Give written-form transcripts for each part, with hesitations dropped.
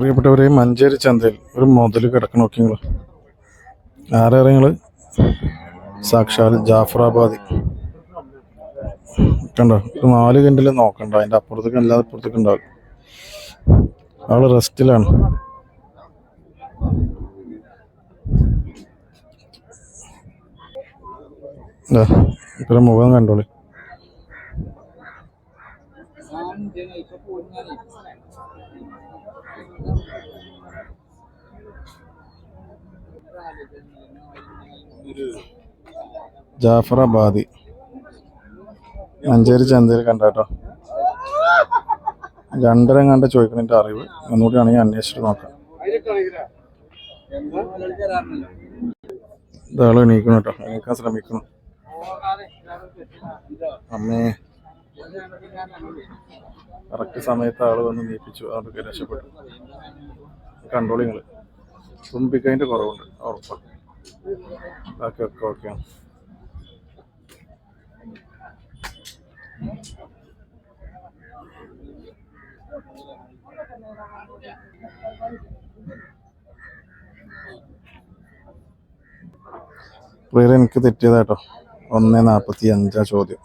പ്രിയപ്പെട്ടവരെ, മഞ്ചേരി ചന്തയിൽ ഒരു മുതൽ കിടക്കണം. നോക്കി നിങ്ങൾ ആരറിയങ്ങൾ സാക്ഷാൽ ജാഫറാബാദി കണ്ടോ. ഒരു 4 കിൻഡിൽ നോക്കണ്ട, അതിൻ്റെ അപ്പുറത്തേക്ക് അല്ലാതെ അപ്പുറത്തേക്ക് ഉണ്ടാവും. ആള് റെസ്റ്റിലാണ്. ഇപ്പം മുഖം കണ്ടോളി. ജാഫറാബാദി മഞ്ചേരി ചന്തയിൽ കണ്ടോ. 2.5 കണ്ട ചോദിക്കണതിൻ്റെ അറിവ് ഒന്നുകൂടി ആണെങ്കിൽ അന്വേഷിച്ചിട്ട് നോക്കാം. ഇതാള് എണീക്കണം കേട്ടോ, എണീക്കാൻ ശ്രമിക്കണം. അമ്മേ, കറക്റ്റ് സമയത്ത് ആള് വന്ന് നീപ്പിച്ചു, അതൊക്കെ രക്ഷപ്പെട്ടു. കണ്ടോളിങ്ങൾ തുമ്പിക്കതിൻ്റെ കുറവുണ്ട് ഉറപ്പാണ്. ബാക്കിയൊക്കെ ഓക്കെയാണ്. പ്രിയരെ, എനിക്ക് തെറ്റിയതാട്ടോ. 1.45 ചോദ്യം.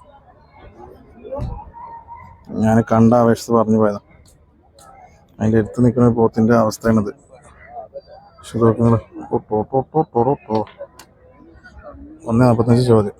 ഞാൻ കണ്ട ആവേശത്ത് പറഞ്ഞു പോയതാ. അതിൻ്റെ അടുത്ത് നിൽക്കുന്ന പോത്തിൻ്റെ അവസ്ഥയാണിത്. പക്ഷെ നോക്കുന്നത് 1.45 ചോദ്യം.